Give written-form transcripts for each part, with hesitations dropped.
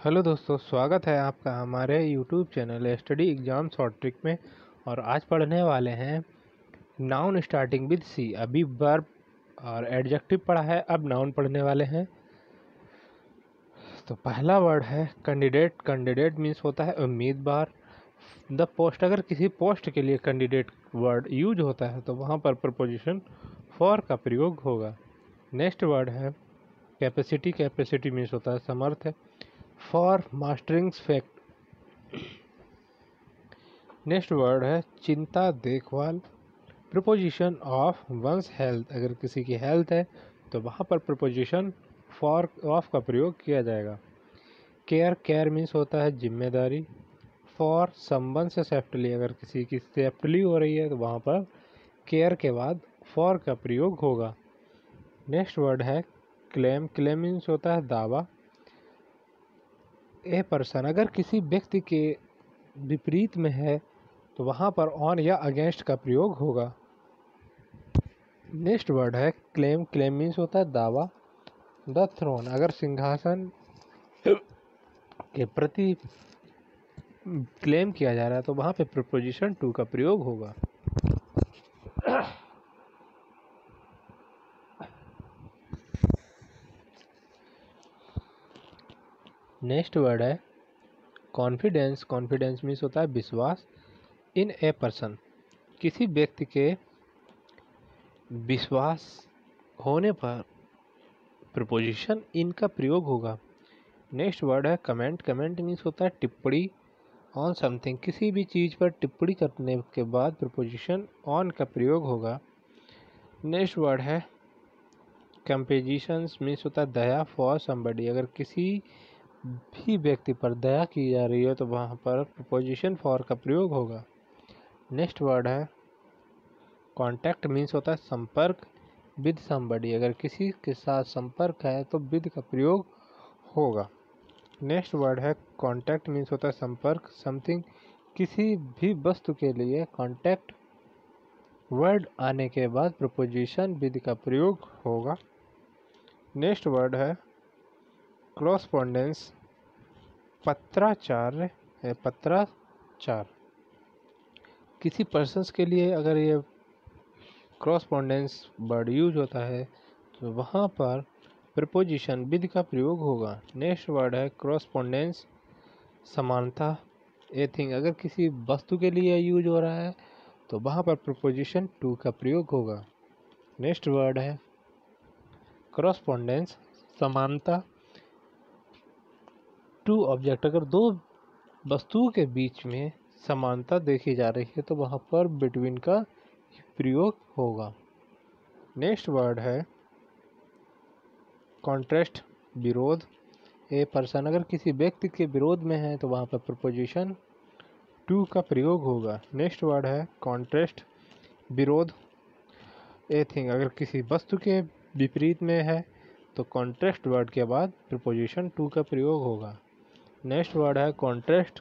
Hello दोस्तों, स्वागत है आपका हमारे YouTube channel study exam short trick में। और आज पढ़ने वाले हैं नाउन स्टार्टिंग विद सी। अभी वर्ब और एडजेक्टिव पढ़ा है, अब नाउन पढ़ने वाले हैं। तो पहला वर्ड है कैंडिडेट। कैंडिडेट मीन्स होता है उम्मीदवार। द पोस्ट, अगर किसी पोस्ट के लिए कैंडिडेट वर्ड यूज होता है तो वहाँ पर प्रपोजिशन फॉर का प्रयोग होगा। नेक्स्ट वर्ड है कैपेसिटी। कैपेसिटी मीन्स होता है समर्थ है। For mastering fact. Next word है चिंता देखभाल। प्रपोजिशन ऑफ वंस हेल्थ, अगर किसी की हेल्थ है तो वहाँ पर प्रपोजिशन फॉर ऑफ का प्रयोग किया जाएगा। केयर। केयर मीन्स होता है जिम्मेदारी। फॉर समवन से सेफ्टली, अगर किसी की सेफ्टली हो रही है तो वहाँ पर केयर के बाद फॉर का प्रयोग होगा। नेक्स्ट वर्ड है क्लेम। क्लेम मीन्स होता है दावा। ए पर्सन, अगर किसी व्यक्ति के विपरीत में है तो वहाँ पर ऑन या अगेंस्ट का प्रयोग होगा। नेक्स्ट वर्ड है क्लेम। क्लेम मीन्स होता है दावा। द थ्रोन, अगर सिंहासन के प्रति क्लेम किया जा रहा है तो वहाँ पे प्रीपोजिशन टू का प्रयोग होगा। नेक्स्ट वर्ड है कॉन्फिडेंस। कॉन्फिडेंस मीन्स होता है विश्वास। इन ए पर्सन, किसी व्यक्ति के विश्वास होने पर प्रीपोजिशन इन का प्रयोग होगा। नेक्स्ट वर्ड है कमेंट। कमेंट मीन्स होता है टिप्पणी। ऑन समथिंग, किसी भी चीज़ पर टिप्पणी करने के बाद प्रीपोजिशन ऑन का प्रयोग होगा। नेक्स्ट वर्ड है कंपेजिशंस मीन्स होता है दया। फॉर समबडी, अगर किसी भी व्यक्ति पर दया की जा रही है तो वहाँ पर प्रीपोजिशन फॉर का प्रयोग होगा। नेक्स्ट वर्ड है कॉन्टैक्ट मीन्स होता है संपर्क। विद समबडी, अगर किसी के साथ संपर्क है तो विद का प्रयोग होगा। नेक्स्ट वर्ड है कॉन्टैक्ट मीन्स होता है संपर्क। समथिंग, किसी भी वस्तु के लिए कॉन्टैक्ट वर्ड आने के बाद प्रपोजिशन विद का प्रयोग होगा। नेक्स्ट वर्ड है कॉरस्पॉन्डेंस। पत्राचार है। पत्राचार, किसी पर्सन्स के लिए अगर ये कॉरस्पॉन्डेंस वर्ड यूज होता है तो वहाँ पर प्रपोजिशन विद का प्रयोग होगा। नेक्स्ट वर्ड है कॉरस्पॉन्डेंस समानता। ए थिंग, अगर किसी वस्तु के लिए यूज हो रहा है तो वहाँ पर प्रपोजिशन टू का प्रयोग होगा। नेक्स्ट वर्ड है कॉरस्पॉन्डेंस समानता टू ऑब्जेक्ट, अगर दो वस्तुओं के बीच में समानता देखी जा रही है तो वहाँ पर बिटवीन का प्रयोग होगा। नेक्स्ट वर्ड है कॉन्ट्रास्ट विरोध। ए पर्सन, अगर किसी व्यक्ति के विरोध में है तो वहाँ पर प्रपोजिशन टू का प्रयोग होगा। नेक्स्ट वर्ड है कॉन्ट्रास्ट विरोध। ए थिंग, अगर किसी वस्तु के विपरीत में है तो कॉन्ट्रास्ट वर्ड के बाद प्रपोजिशन टू का प्रयोग होगा। नेक्स्ट वर्ड है कॉन्ट्रास्ट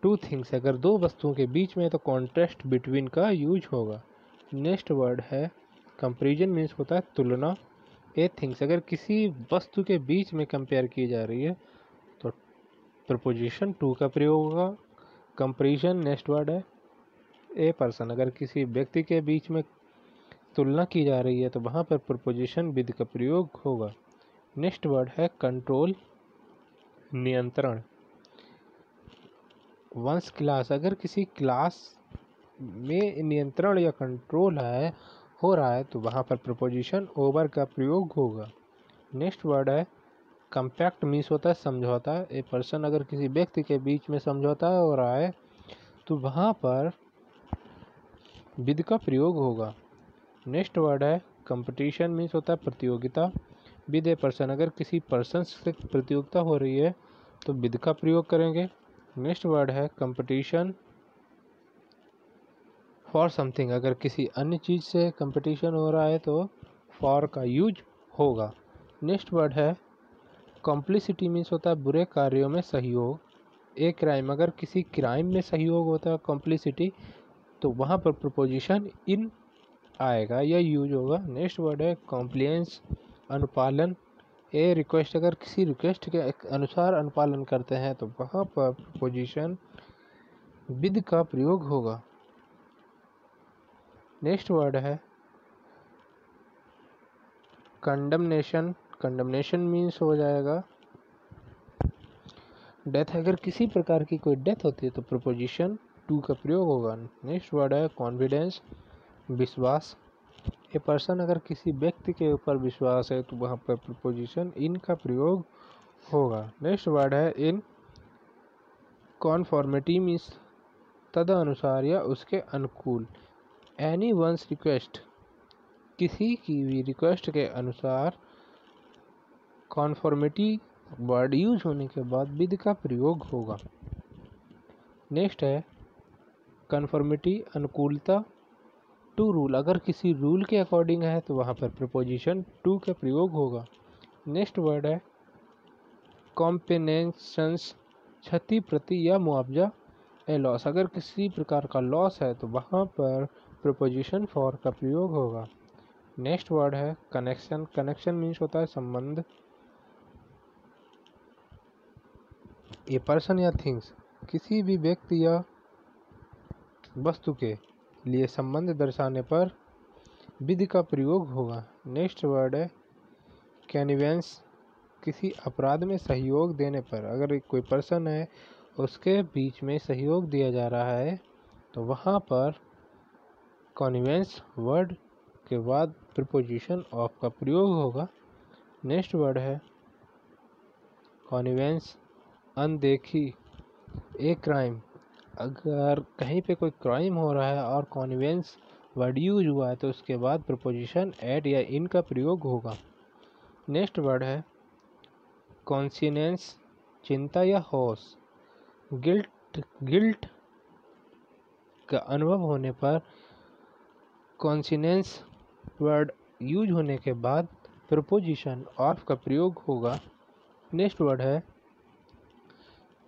टू थिंग्स, अगर दो वस्तुओं के बीच में है तो कॉन्ट्रास्ट बिटवीन का यूज होगा। नेक्स्ट वर्ड है कंपैरिजन मीन्स होता है तुलना। ए थिंग्स, अगर किसी वस्तु के बीच में कंपेयर की जा रही है तो प्रपोजिशन टू का प्रयोग होगा। कंपैरिजन। नेक्स्ट वर्ड है ए पर्सन, अगर किसी व्यक्ति के बीच में तुलना की जा रही है तो वहाँ पर प्रपोजिशन विद का प्रयोग होगा। नेक्स्ट वर्ड है कंट्रोल नियंत्रण। वंस क्लास, अगर किसी क्लास में नियंत्रण या कंट्रोल हो रहा है तो वहाँ पर प्रपोजिशन ओवर का प्रयोग होगा। नेक्स्ट वर्ड है कंपैक्ट मीन्स होता है समझौता। ए पर्सन, अगर किसी व्यक्ति के बीच में समझौता हो रहा है तो वहाँ पर विद का प्रयोग होगा। नेक्स्ट वर्ड है कंपटीशन मीन्स होता है प्रतियोगिता। विद ए पर्सन, अगर किसी पर्सन से प्रतियोगिता हो रही है तो विद का प्रयोग करेंगे। नेक्स्ट वर्ड है कंपटीशन फॉर समथिंग, अगर किसी अन्य चीज़ से कंपटीशन हो रहा है तो फॉर का यूज होगा। नेक्स्ट वर्ड है कॉम्प्लिसिटी मीन्स होता है बुरे कार्यों में सहयोग। ए क्राइम, अगर किसी क्राइम में सहयोग होता है कॉम्प्लिसिटी तो वहाँ पर प्रपोजिशन इन आएगा या यूज होगा। नेक्स्ट वर्ड है कॉम्प्लियंस अनुपालन। ए रिक्वेस्ट, अगर किसी रिक्वेस्ट के अनुसार अनुपालन करते हैं तो वहाँ पर प्रपोजिशन विद का प्रयोग होगा। नेक्स्ट वर्ड है कंडमनेशन। कंडमनेशन मीन्स हो जाएगा डेथ। अगर किसी प्रकार की कोई डेथ होती है तो प्रपोजिशन टू का प्रयोग होगा। नेक्स्ट वर्ड है कॉन्फिडेंस, विश्वास। ए पर्सन, अगर किसी व्यक्ति के ऊपर विश्वास है तो वहाँ पर प्रपोजिशन इन का प्रयोग होगा। नेक्स्ट वर्ड है इन कॉन्फॉर्मिटी मीन्स तदनुसार या उसके अनुकूल। एनी वंस रिक्वेस्ट, किसी की भी रिक्वेस्ट के अनुसार कॉन्फॉर्मिटी वर्ड यूज होने के बाद विद का प्रयोग होगा। नेक्स्ट है कन्फर्मिटी, अनुकूलता टू रूल, अगर किसी रूल के अकॉर्डिंग है तो वहाँ पर प्रपोजिशन टू का प्रयोग होगा। नेक्स्ट वर्ड है कॉम्पेनेशंस, क्षति प्रति या मुआवजा। ए लॉस, अगर किसी प्रकार का लॉस है तो वहाँ पर प्रपोजिशन फॉर का प्रयोग होगा। नेक्स्ट वर्ड है कनेक्शन। कनेक्शन मीन्स होता है संबंध। ए पर्सन या थिंग्स, किसी भी व्यक्ति या वस्तु के लिए संबंध दर्शाने पर विद का प्रयोग होगा। नेक्स्ट वर्ड है कैनिवेंस, किसी अपराध में सहयोग देने पर, अगर कोई पर्सन है उसके बीच में सहयोग दिया जा रहा है तो वहाँ पर कॉनिवेंस वर्ड के बाद प्रीपोजिशन ऑफ का प्रयोग होगा। नेक्स्ट वर्ड है कॉनिवेंस, अनदेखी। ए क्राइम, अगर कहीं पे कोई क्राइम हो रहा है और कॉनिवेंस वर्ड यूज हुआ है तो उसके बाद प्रपोजिशन एट या इन का प्रयोग होगा। नेक्स्ट वर्ड है कॉन्सियंस, चिंता या होश। गिल्ट का अनुभव होने पर कॉन्सियंस वर्ड यूज होने के बाद प्रपोजिशन ऑफ का प्रयोग होगा। नेक्स्ट वर्ड है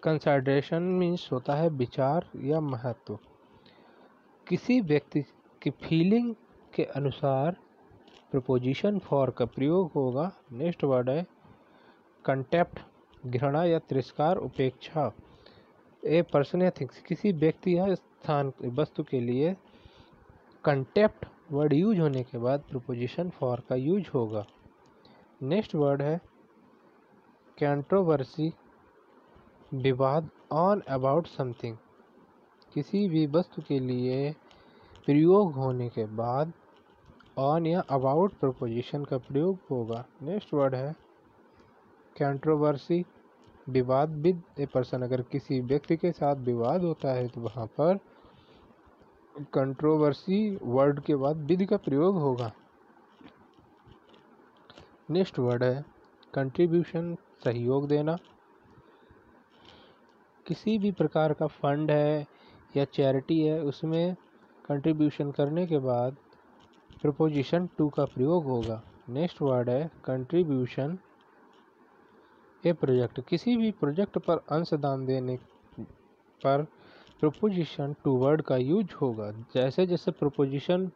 कंसिडरेशन मीन्स होता है विचार या महत्व। किसी व्यक्ति की फीलिंग के अनुसार प्रपोजिशन फॉर का प्रयोग होगा। नेक्स्ट वर्ड है कंटेप्ट, घृणा या तिरस्कार, उपेक्षा। ए पर्सन या थिंग्स, किसी व्यक्ति या स्थान वस्तु के लिए कंटेप्ट वर्ड यूज होने के बाद प्रपोजिशन फॉर का यूज होगा। नेक्स्ट वर्ड है कंट्रोवर्सी, विवाद, ऑन अबाउट समथिंग। किसी भी वस्तु के लिए प्रयोग होने के बाद ऑन या अबाउट प्रपोजिशन का प्रयोग होगा। नेक्स्ट वर्ड है कंट्रोवर्सी, विवाद विद। ए पर्सन, अगर किसी व्यक्ति के साथ विवाद होता है तो वहाँ पर कंट्रोवर्सी वर्ड के बाद विद का प्रयोग होगा। नेक्स्ट वर्ड है कंट्रीब्यूशन, सहयोग देना। किसी भी प्रकार का फंड है या चैरिटी है उसमें कंट्रीब्यूशन करने के बाद प्रपोजिशन टू का प्रयोग होगा। नेक्स्ट वर्ड है कंट्रीब्यूशन ए प्रोजेक्ट, किसी भी प्रोजेक्ट पर अंशदान देने पर प्रपोजिशन टू वर्ड का यूज होगा। जैसे जैसे प्रपोजिशन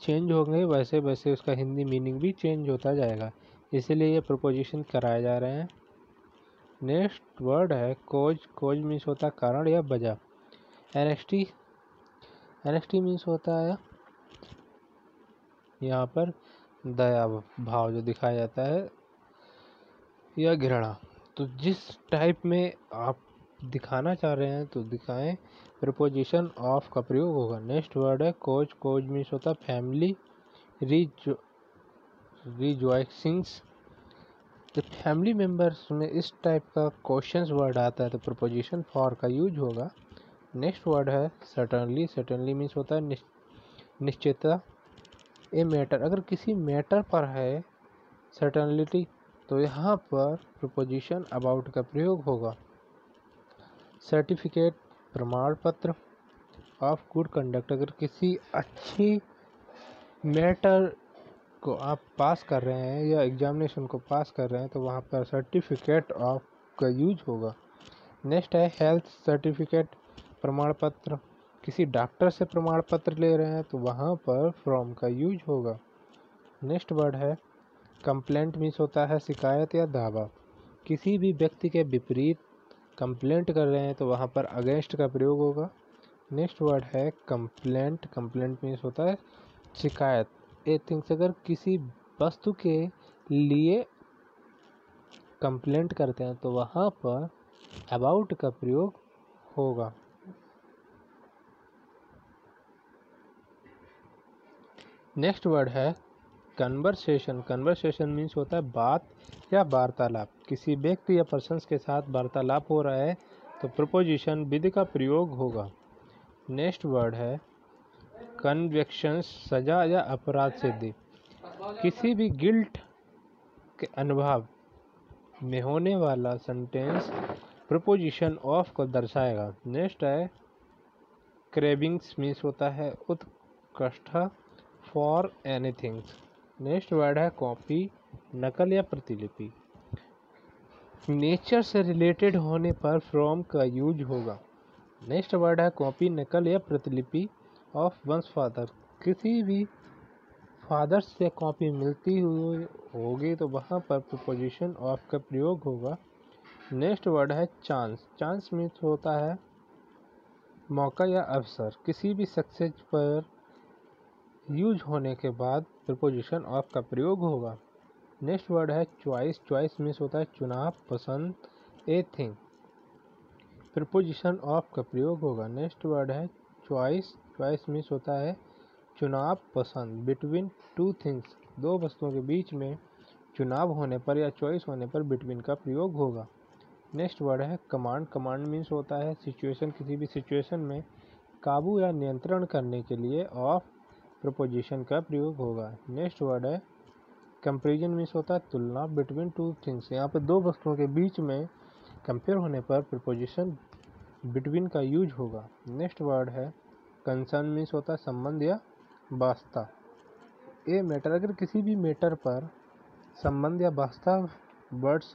चेंज होंगे वैसे वैसे उसका हिंदी मीनिंग भी चेंज होता जाएगा, इसीलिए ये प्रपोजिशन कराए जा रहे हैं। नेक्स्ट वर्ड है कोज। कोज मीन्स होता है कारण या वजह। एनेक्स्टी, एनेक्स्टी मीन्स होता है यहाँ पर दया भाव जो दिखाया जाता है या घृणा। तो जिस टाइप में आप दिखाना चाह रहे हैं तो दिखाएं, प्रपोजिशन ऑफ का प्रयोग होगा। नेक्स्ट वर्ड है कोज। कोज मीन्स होता है फैमिली, रिजॉइसिंग्स। तो फैमिली मेम्बर्स में इस टाइप का क्वेश्चंस वर्ड आता है तो प्रपोजिशन फॉर का यूज होगा। नेक्स्ट वर्ड है सर्टनली। सर्टनली मीन्स होता है निश्चितता। ए मैटर, अगर किसी मैटर पर है सर्टनलिटी तो यहाँ पर प्रपोजिशन अबाउट का प्रयोग होगा। सर्टिफिकेट, प्रमाण पत्र ऑफ गुड कंडक्ट, अगर किसी अच्छी मैटर को आप पास कर रहे हैं या एग्जामिनेशन को पास कर रहे हैं तो वहाँ पर सर्टिफिकेट ऑफ का यूज होगा। नेक्स्ट है हेल्थ सर्टिफिकेट, प्रमाण पत्र। किसी डॉक्टर से प्रमाण पत्र ले रहे हैं तो वहाँ पर फ्रॉम का यूज होगा। नेक्स्ट वर्ड है कंप्लेंट मीन्स होता है शिकायत या दावा। किसी भी व्यक्ति के विपरीत कंप्लेंट कर रहे हैं तो वहाँ पर अगेंस्ट का प्रयोग होगा। नेक्स्ट वर्ड है कंप्लेंट। कंप्लेंट मीन्स होता है शिकायत। ए थिंग्स अगर किसी वस्तु के लिए कंप्लेंट करते हैं तो वहाँ पर अबाउट का प्रयोग होगा। नेक्स्ट वर्ड है कन्वर्सेशन। कन्वर्सेशन मीन्स होता है बात या वार्तालाप। किसी व्यक्ति या पर्सन्स के साथ वार्तालाप हो रहा है तो प्रपोजिशन विधि का प्रयोग होगा। नेक्स्ट वर्ड है कन्विक्शंस। सजा या अपराध सिद्धि। किसी भी गिल्ट के अनुभव में होने वाला सेंटेंस प्रपोजिशन ऑफ को दर्शाएगा। नेक्स्ट है क्रेविंग्स मीन्स होता है उत्कंठ फॉर एनीथिंग। नेक्स्ट वर्ड है कॉपी। नकल या प्रतिलिपि। नेचर से रिलेटेड होने पर फ्रॉम का यूज होगा। नेक्स्ट वर्ड है कॉपी, नकल या प्रतिलिपि ऑफ वंस फादर। किसी भी फादर से कॉपी मिलती हुई होगी तो वहाँ पर प्रपोजिशन ऑफ का प्रयोग होगा। नेक्स्ट वर्ड है चांस। चांस मीन्स होता है मौका या अवसर। किसी भी सक्सेस पर यूज होने के बाद प्रपोजिशन ऑफ का प्रयोग होगा। नेक्स्ट वर्ड है चॉइस। चॉइस मीन्स होता है चुनाव, पसंद, ए थिंग। प्रपोजिशन ऑफ का प्रयोग होगा। नेक्स्ट वर्ड है चॉइस। चॉइस मीन्स होता है चुनाव, पसंद। Between two things. दो वस्तुओं के बीच में चुनाव होने पर या चॉइस होने पर बिटवीन का प्रयोग होगा। नेक्स्ट वर्ड है कमांड। कमांड मीन्स होता है सिचुएशन। किसी भी सिचुएशन में काबू या नियंत्रण करने के लिए ऑफ प्रपोजिशन का प्रयोग होगा। नेक्स्ट वर्ड है कंपैरिजन मीन्स होता है तुलना, बिटवीन टू थिंग्स। यहाँ पर दो वस्तुओं के बीच में कंपेयर होने पर प्रपोजिशन बिटवीन का यूज होगा। नेक्स्ट वर्ड है कंसर्न मीन्स होता है संबंध या वास्ता। A matter. अगर किसी भी मैटर पर संबंध या वास्ता वर्ड्स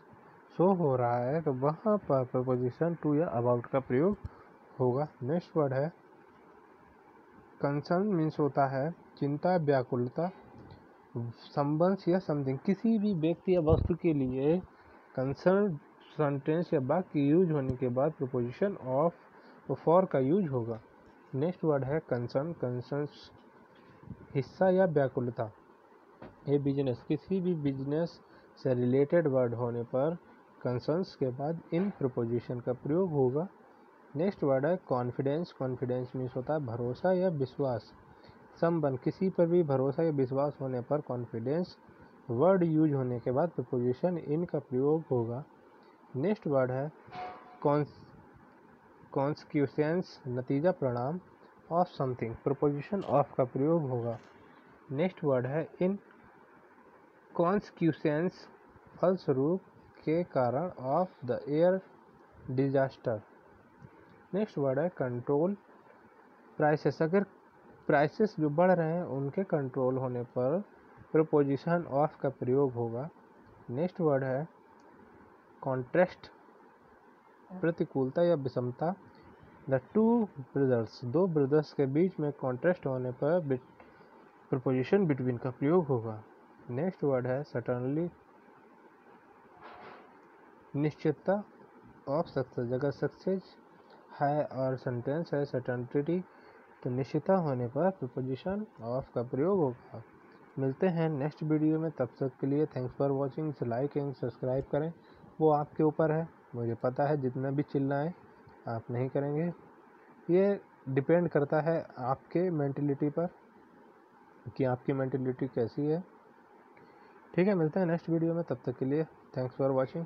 शो हो रहा है तो वहाँ पर प्रपोजिशन टू या अबाउट का प्रयोग होगा। नेक्स्ट वर्ड है कंसर्न मीन्स होता है चिंता, व्याकुलता, संबंध या समथिंग। किसी भी व्यक्ति या वस्तु के लिए कंसर्न सेंटेंस या वाक्य यूज होने के बाद प्रपोजिशन ऑफ फॉर का यूज होगा। नेक्स्ट वर्ड है कंसर्न। कंसर्न हिस्सा या व्याकुलता। ये बिजनेस। किसी भी बिजनेस से रिलेटेड वर्ड होने पर कंसर्न्स के बाद इन प्रपोजिशन का प्रयोग होगा। नेक्स्ट वर्ड है कॉन्फिडेंस। कॉन्फिडेंस मीन्स होता है भरोसा या विश्वास। संबंध। किसी पर भी भरोसा या विश्वास होने पर कॉन्फिडेंस वर्ड यूज होने के बाद प्रपोजिशन इन का प्रयोग होगा। नेक्स्ट वर्ड है कॉन्सिक्वेंस। नतीजा, परिणाम ऑफ समथिंग। प्रपोजिशन ऑफ का प्रयोग होगा। नेक्स्ट वर्ड है इन कॉन्सिक्वेंस। फलस्वरूप, के कारण, of the air disaster. Next word है कंट्रोल। प्राइसेस। अगर प्राइसेस जो बढ़ रहे हैं उनके कंट्रोल होने पर प्रपोजिशन ऑफ का प्रयोग होगा। नेक्स्ट वर्ड है कॉन्ट्रास्ट। प्रतिकूलता या विषमता। The two brothers. दो ब्रदर्स के बीच में कॉन्ट्रास्ट होने पर प्रपोजिशन बिटवीन का प्रयोग होगा। नेक्स्ट वर्ड है सर्टेनली। निश्चितता ऑफ सक्सेस। अगर सक्सेस है और सेंटेंस है सर्टेनिटी तो निश्चितता होने पर प्रपोजिशन ऑफ का प्रयोग होगा। मिलते हैं नेक्स्ट वीडियो में, तब तक के लिए thanks for watching. Like and subscribe करें, वो आपके ऊपर है। मुझे पता है जितना भी चिल्लाएं आप नहीं करेंगे। ये डिपेंड करता है आपके मेंटलिटी पर कि आपकी मेंटलिटी कैसी है। ठीक है, मिलते हैं नेक्स्ट वीडियो में, तब तक के लिए थैंक्स फॉर वॉचिंग।